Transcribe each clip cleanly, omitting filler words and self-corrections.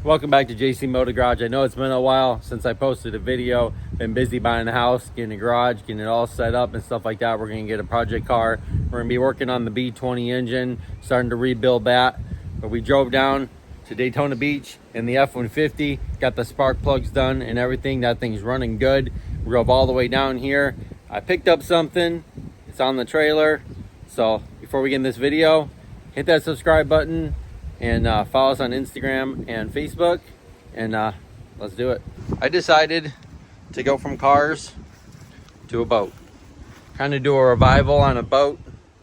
Welcome back to JCMOBILEGARAGE. I know it's been a while since I posted a video. Been busy buying a house, getting a garage, getting it all set up and stuff like that. We're going to get a project car. We're going to be working on the B20 engine, starting to rebuild that. But we drove down to Daytona Beach in the F-150, got the spark plugs done and everything. That thing's running good. We drove all the way down here. I picked up something. It's on the trailer. So before we get in this video, hit that subscribe button and follow us on Instagram and Facebook, and let's do it. I decided to go from cars to a boat, kind of do a revival on a boat.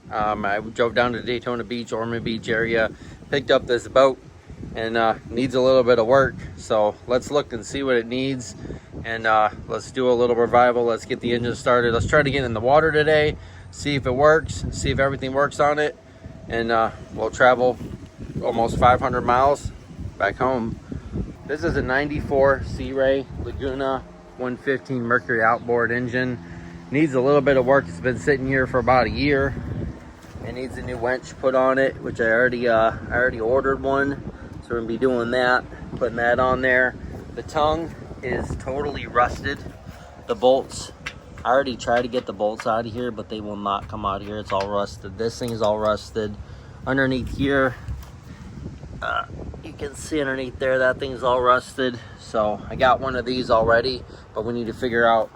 I drove down to Daytona Beach, Ormond Beach area, picked up this boat, and needs a little bit of work. So let's look and see what it needs, and let's do a little revival. Let's get the engine started. Let's try to get in the water today, see if it works, see if everything works on it, and we'll travel almost 500 miles back home. This is a 94 Sea Ray Laguna 115 Mercury outboard engine. Needs a little bit of work. It's been sitting here for about a year. It needs a new winch put on it, which I already ordered one. So we're gonna be doing that, putting that on there. The tongue is totally rusted. The bolts, I already tried to get the bolts out of here, but they will not come out of here. It's all rusted. This thing is all rusted. Underneath here, you can see underneath there, that thing's all rusted. So I got one of these already, but we need to figure out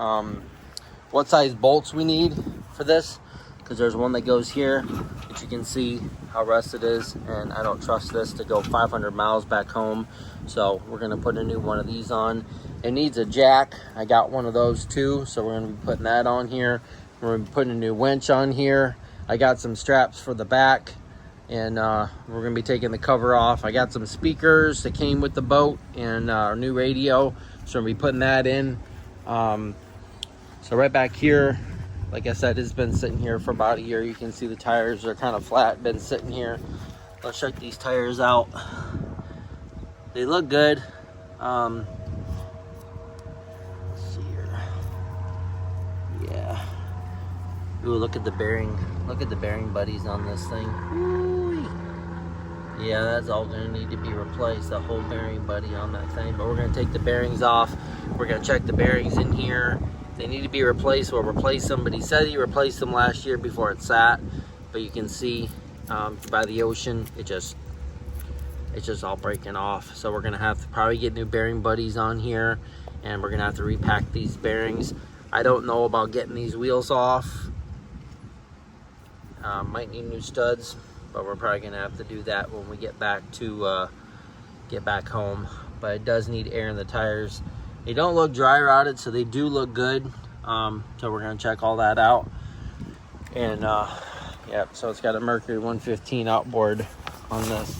what size bolts we need for this, because there's one that goes here, which you can see how rusted it is, and I don't trust this to go 500 miles back home. So we're gonna put a new one of these on. It needs a jack. I got one of those too, so we're gonna be putting that on here. We're gonna be putting a new winch on here. I got some straps for the back, and we're gonna be taking the cover off. I got some speakers that came with the boat and our new radio, so we're gonna be putting that in. So right back here, like I said, it's been sitting here for about a year. You can see the tires are kind of flat, been sitting here. Let's check these tires out. They look good. Let's see here. Yeah. Ooh, look at the bearing. Look at the bearing buddies on this thing. Ooh. Yeah, that's all gonna need to be replaced, the whole bearing buddy on that thing. But we're gonna take the bearings off. We're gonna check the bearings in here. If they need to be replaced, we'll replace them. But he said he replaced them last year before it sat. But you can see by the ocean, it's just all breaking off. So we're gonna have to probably get new bearing buddies on here, and we're gonna have to repack these bearings. I don't know about getting these wheels off. Might need new studs, but we're probably gonna have to do that when we get back home. But it does need air in the tires. They don't look dry rotted, so they do look good. So we're gonna check all that out. And yeah, so it's got a Mercury 115 outboard on this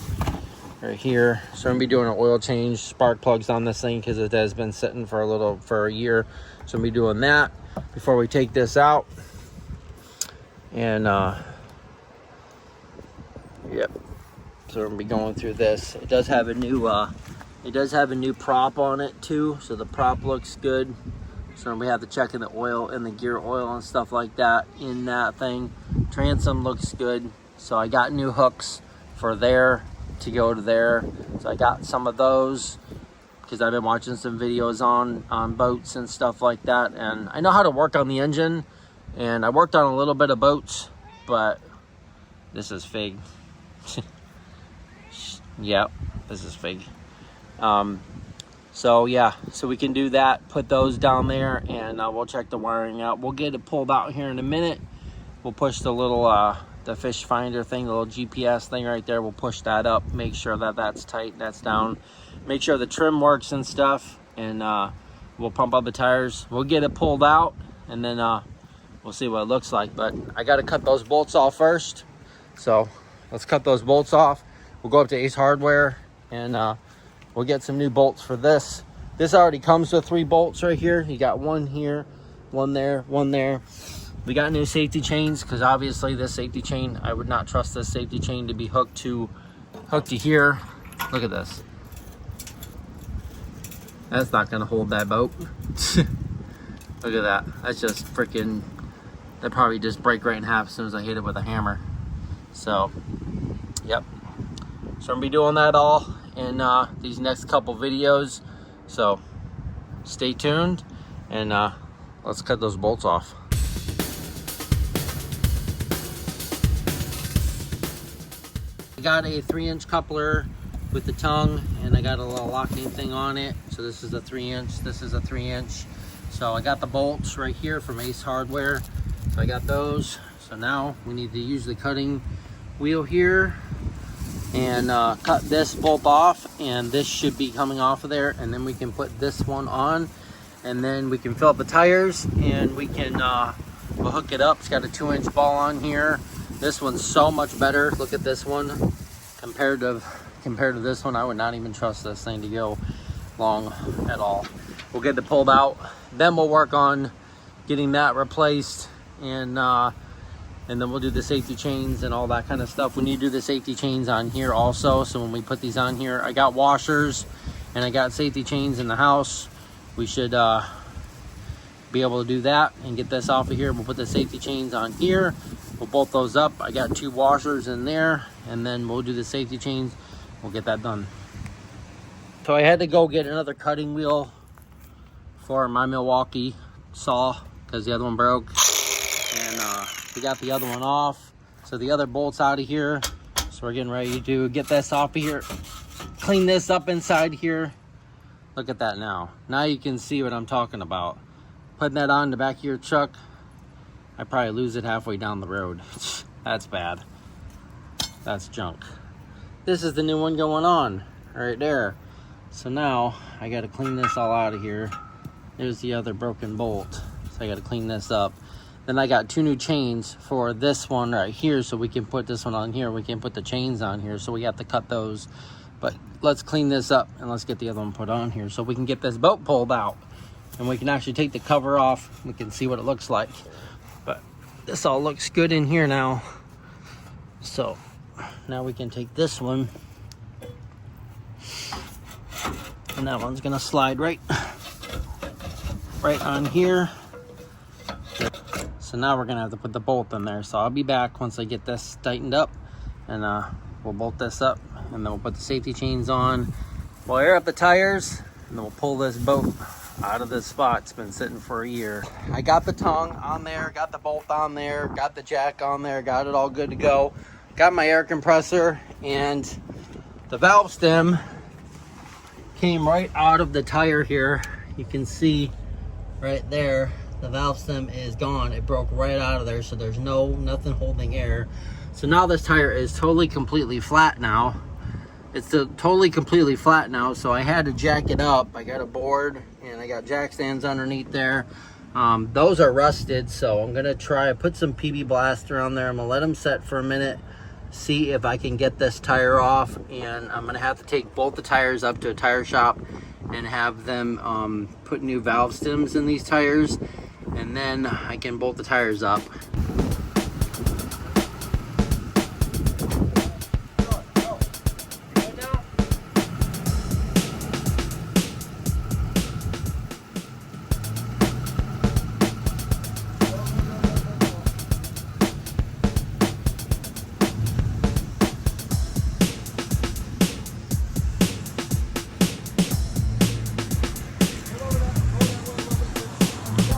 right here. So I'm gonna be doing an oil change, spark plugs on this thing, because it has been sitting for a year. So I'm gonna be doing that before we take this out. And yep, so we're gonna be going through this. It does have a new prop on it too, so the prop looks good. So we have to check in the oil and the gear oil and stuff like that in that thing. Transom looks good. So I got new hooks for there to go to there. So I got some of those because I've been watching some videos on boats and stuff like that, and I know how to work on the engine. And I worked on a little bit of boats, but this is fig. Yep, this is fig. So yeah, so we can do that, put those down there, and we'll check the wiring out. We'll get it pulled out here in a minute. We'll push the little the fish finder thing, the little GPS thing right there. We'll push that up, make sure that that's tight, that's down, make sure the trim works and stuff, and we'll pump up the tires. We'll get it pulled out, and then we'll see what it looks like. But I got to cut those bolts off first. So let's cut those bolts off. We'll go up to Ace Hardware, and we'll get some new bolts for this. This already comes with 3 bolts right here. You got one here, one there, one there. We got new safety chains, because obviously this safety chain, I would not trust this safety chain to be hooked to here. Look at this. That's not gonna hold that boat. Look at that. That's just freaking, that probably just break right in half as soon as I hit it with a hammer. So, yep. So I'm gonna be doing that all, in these next couple videos, so stay tuned, and let's cut those bolts off. I got a 3-inch coupler with the tongue, and I got a little locking thing on it. So this is a 3-inch, this is a 3-inch. So I got the bolts right here from Ace Hardware. So I got those. So now we need to use the cutting wheel here and cut this bolt off, and this should be coming off of there, and then we can put this one on, and then we can fill up the tires, and we can we'll hook it up. It's got a 2-inch ball on here. This one's so much better. Look at this one compared to this one. I would not even trust this thing to go long at all. We'll get it pulled out, then we'll work on getting that replaced, and then we'll do the safety chains and all that kind of stuff. We need to do the safety chains on here also, so when we put these on here, I got washers and I got safety chains in the house. We should be able to do that and get this off of here. We'll put the safety chains on here. We'll bolt those up. I got 2 washers in there, and then we'll do the safety chains. We'll get that done. So I had to go get another cutting wheel for my Milwaukee saw because the other one broke, and we got the other one off. So the other bolt's out of here. So we're getting ready to get this off of here, clean this up inside here. Look at that now. Now you can see what I'm talking about. Putting that on the back of your truck, I probably lose it halfway down the road. That's bad. That's junk. This is the new one going on right there. So now I got to clean this all out of here. There's the other broken bolt. So I got to clean this up. Then I got 2 new chains for this one right here, so we can put this one on here. We can put the chains on here, so we have to cut those. But let's clean this up and let's get the other one put on here so we can get this boat pulled out. And we can actually take the cover off. We can see what it looks like. But this all looks good in here now. So now we can take this one, and that one's gonna slide right on here. So now we're gonna have to put the bolt in there. So I'll be back once I get this tightened up, and we'll bolt this up, and then we'll put the safety chains on. We'll air up the tires, and then we'll pull this boat out of this spot. It's been sitting for a year. I got the tongue on there, got the bolt on there, got the jack on there, got it all good to go. Got my air compressor, and the valve stem came right out of the tire here. You can see right there, the valve stem is gone. It broke right out of there, so there's nothing holding air. So now this tire is totally completely flat now. It's totally completely flat now, so I had to jack it up. I got a board and I got jack stands underneath there. Those are rusted, so I'm gonna try put some PB Blaster on there. I'm gonna let them set for a minute, see if I can get this tire off, and I'm gonna have to take both the tires up to a tire shop and have them put new valve stems in these tires, and then I can bolt the tires up.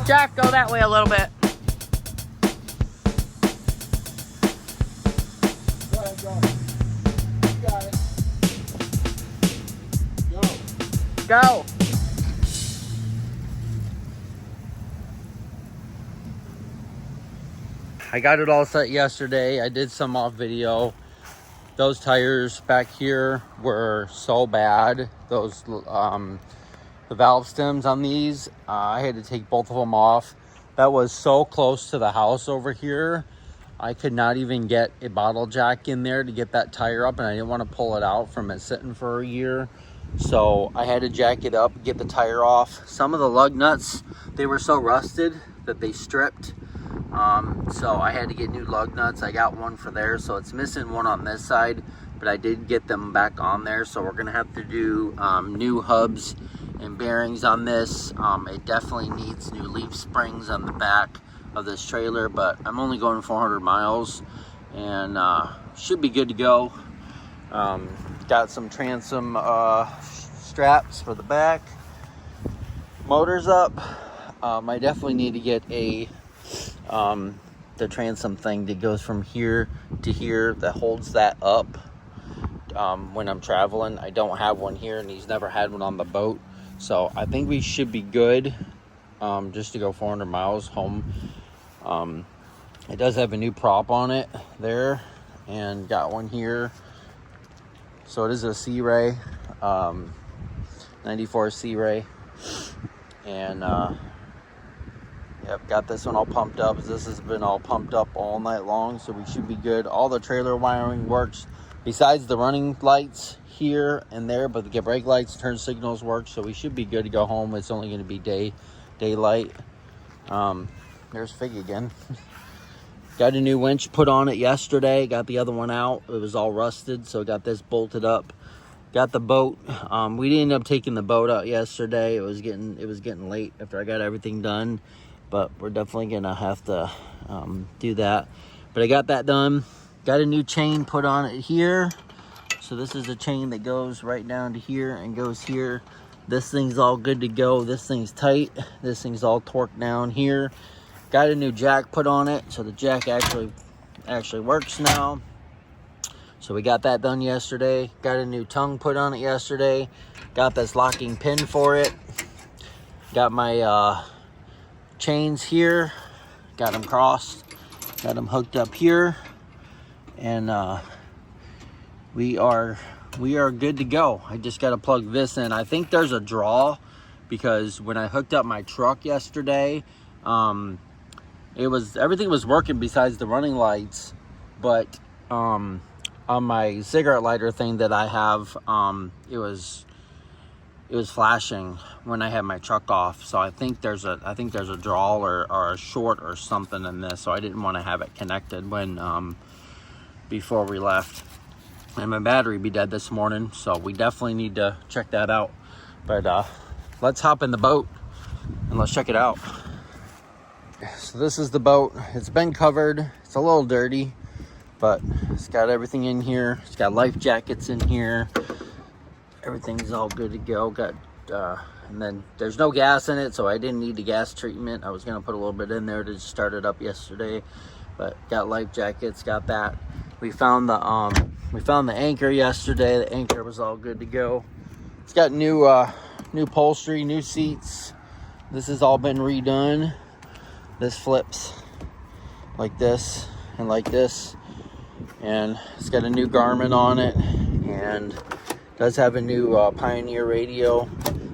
Jack, go that way a little bit. Go ahead, go. You got it. Go. Go. I got it all set yesterday. I did some off video. Those tires back here were so bad. Those the valve stems on these, I had to take both of them off. That was so close to the house over here. I could not even get a bottle jack in there to get that tire up, and I didn't want to pull it out from it sitting for a year. So I had to jack it up, get the tire off. Some of the lug nuts, they were so rusted that they stripped. So I had to get new lug nuts. I got one for there, so it's missing one on this side, but I did get them back on there. So we're gonna have to do new hubs and bearings on this. It definitely needs new leaf springs on the back of this trailer, but I'm only going 400 miles and should be good to go. Got some transom straps for the back. Motor's up. I definitely need to get a the transom thing that goes from here to here that holds that up when I'm traveling. I don't have one here, and he's never had one on the boat, so I think we should be good just to go 400 miles home. It does have a new prop on it there, and got one here. So it is a Sea Ray, 94 Sea Ray, and yep, got this one all pumped up. This has been all pumped up all night long, so we should be good. All the trailer wiring works, besides the running lights here and there, but the brake lights, turn signals work, so we should be good to go home. It's only going to be daylight. There's Fig again. Got a new winch put on it yesterday. Got the other one out. It was all rusted, so got this bolted up. Got the boat. We didn't end up taking the boat out yesterday. It was getting late after I got everything done, but we're definitely gonna have to do that. But I got that done. Got a new chain put on it here. So this is a chain that goes right down to here and goes here. This thing's all good to go. This thing's tight. This thing's all torqued down here. Got a new jack put on it, so the jack actually works now. So we got that done yesterday. Got a new tongue put on it yesterday. Got this locking pin for it. Got my chains here. Got them crossed. Got them hooked up here, and we are good to go. I just got to plug this in. I think there's a draw, because when I hooked up my truck yesterday, everything was working besides the running lights, but on my cigarette lighter thing that I have, it was flashing when I had my truck off. So I think there's a draw or a short or something in this, so I didn't want to have it connected when before we left. And my battery be dead this morning, so we definitely need to check that out. But let's hop in the boat and let's check it out. So this is the boat. It's been covered. It's a little dirty, but it's got everything in here. It's got life jackets in here. Everything's all good to go. And then there's no gas in it, so I didn't need the gas treatment. I was gonna put a little bit in there to just start it up yesterday, but got life jackets. Got that. We found the anchor yesterday. The anchor was all good to go. It's got new upholstery, new seats. This has all been redone. This flips like this and like this, and it's got a new Garmin on it, and does have a new Pioneer radio.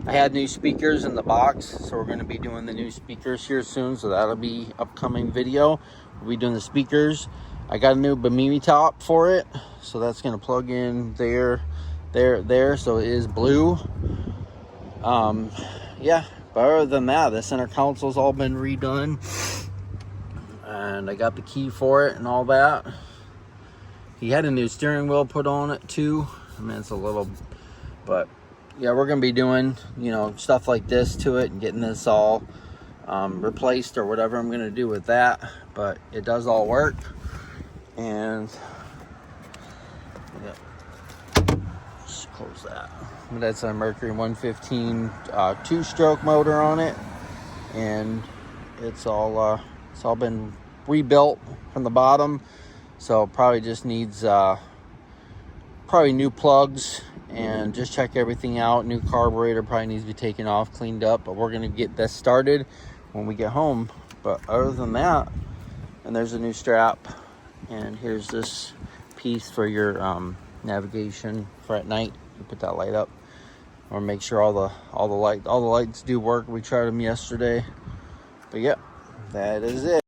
I had new speakers in the box, so we're going to be doing the new speakers here soon, so that'll be upcoming video. We'll be doing the speakers. I got a new Bimini top for it, so that's going to plug in there, so it is blue. Yeah, but other than that, the center console's all been redone, and I got the key for it and all that. He had a new steering wheel put on it too. I mean, it's a little, but yeah, we're gonna be doing, stuff like this to it and getting this all replaced or whatever I'm gonna do with that. But it does all work, and yeah, just close that. That's a Mercury 115 two-stroke motor on it, and it's all been rebuilt from the bottom, so probably just needs probably new plugs, and just check everything out. New carburetor probably needs to be taken off, cleaned up, but we're gonna get this started when we get home. But other than that, and there's a new strap, and here's this piece for your navigation for at night. You put that light up, or make sure all the lights do work. We tried them yesterday, but yeah, that is it.